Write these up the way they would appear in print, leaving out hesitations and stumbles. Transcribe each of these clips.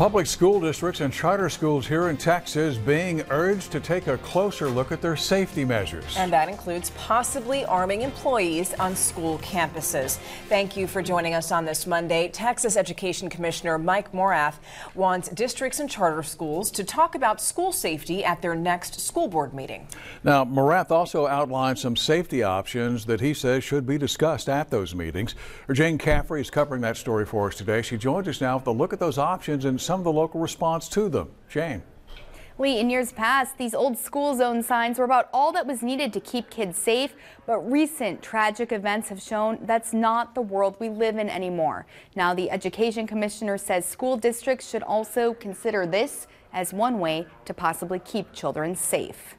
Public school districts and charter schools here in Texas being urged to take a closer look at their safety measures. And that includes possibly arming employees on school campuses. Thank you for joining us on this Monday. Texas Education Commissioner Mike Morath wants districts and charter schools to talk about school safety at their next school board meeting. Now, Morath also outlined some safety options that he says should be discussed at those meetings. Jane Caffrey is covering that story for us today. She joins us now with a look at those options and some of the local response to them. Jane. Lee, in years past, these old school zone signs were about all that was needed to keep kids safe, but recent tragic events have shown that's not the world we live in anymore. Now, the Education Commissioner says school districts should also consider this as one way to possibly keep children safe.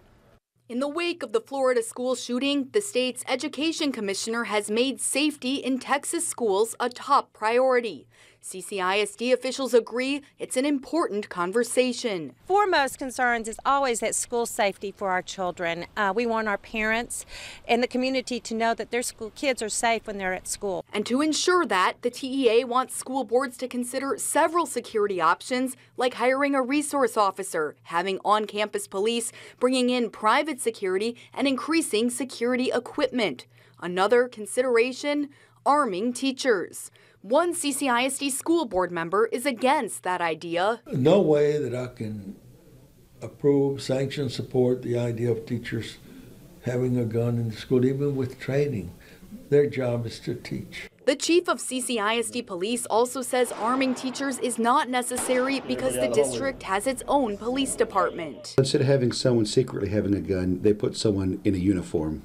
In the wake of the Florida school shooting, the state's Education Commissioner has made safety in Texas schools a top priority. CCISD officials agree it's an important conversation. Foremost concerns is always that school safety for our children. We want our parents and the community to know that their school kids are safe when they're at school. And to ensure that, the TEA wants school boards to consider several security options, like hiring a resource officer, having on-campus police, bringing in private security, and increasing security equipment. Another consideration, arming teachers. One CCISD school board member is against that idea. No way that I can approve, sanction, support the idea of teachers having a gun in the school, even with training. Their job is to teach. The chief of CCISD police also says arming teachers is not necessary because the district has its own police department. Instead of having someone secretly having a gun, they put someone in a uniform.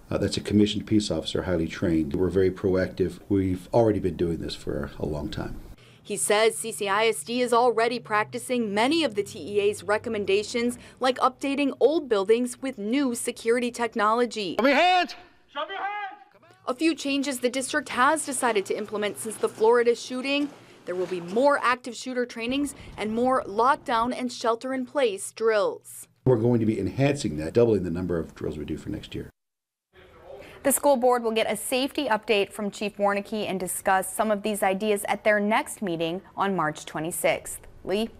That's a commissioned peace officer, highly trained. We're very proactive. We've already been doing this for a long time. He says CCISD is already practicing many of the TEA's recommendations, like updating old buildings with new security technology. Show me your hands! Show me your hands! A few changes the district has decided to implement since the Florida shooting. There will be more active shooter trainings and more lockdown and shelter-in-place drills. We're going to be enhancing that, doubling the number of drills we do for next year. The school board will get a safety update from Chief Warnke and discuss some of these ideas at their next meeting on March 26th. Lee?